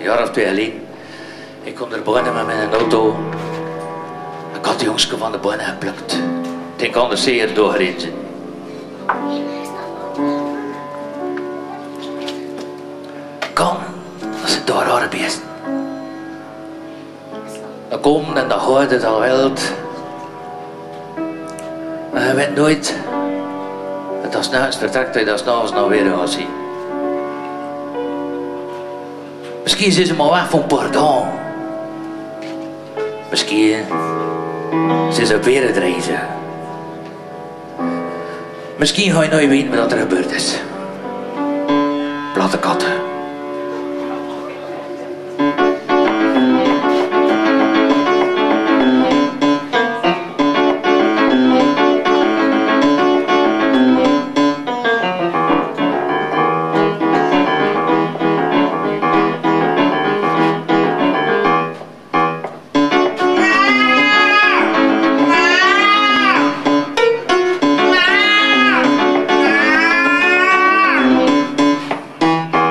een jaar of 2 geleden. Ik kon er beginnen met mijn auto. Ik had de jongske van de bonen geplukt. Ik kan er zeer doorgereden zijn. Kan, dat zijn daar rare beesten. Dan komen en dan gaat het al wild. Maar je weet nooit dat als s'nachts vertrekt, dat je dat s'avonds nog weer gaat zien. Misschien zijn ze maar weg van pardon. Misschien zijn ze op weer het reizen. Misschien ga je nooit weten wat er gebeurd is. Platte katten.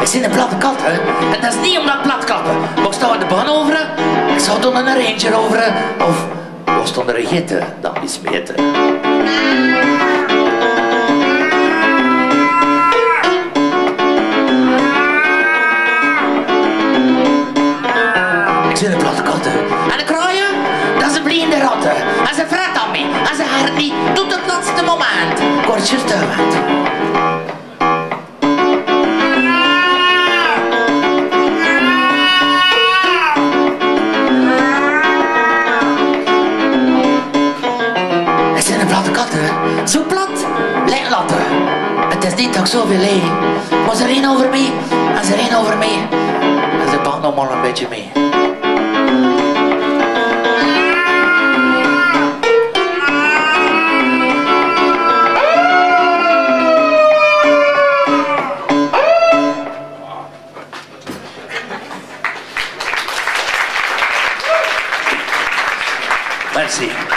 Ik zie een platte kat, hè? En dat is niet omdat ik plat klappen. Maar ik sta in de baan over. Ik zou dan een Ranger over. Of was dan een gitte, dan is meten. Ik zie een platte kat, hè? En de kraaien, dat is een blinde ratten. En ze vraagt aan mij. En ze hart niet tot het laatste moment. Kortjes te wet. Zo plat, lijkt latten. Het is niet dat ik zoveel leeg. Maar ze reden over mij en ze reden over mij. En ze pakken nog maar een beetje mee. Merci.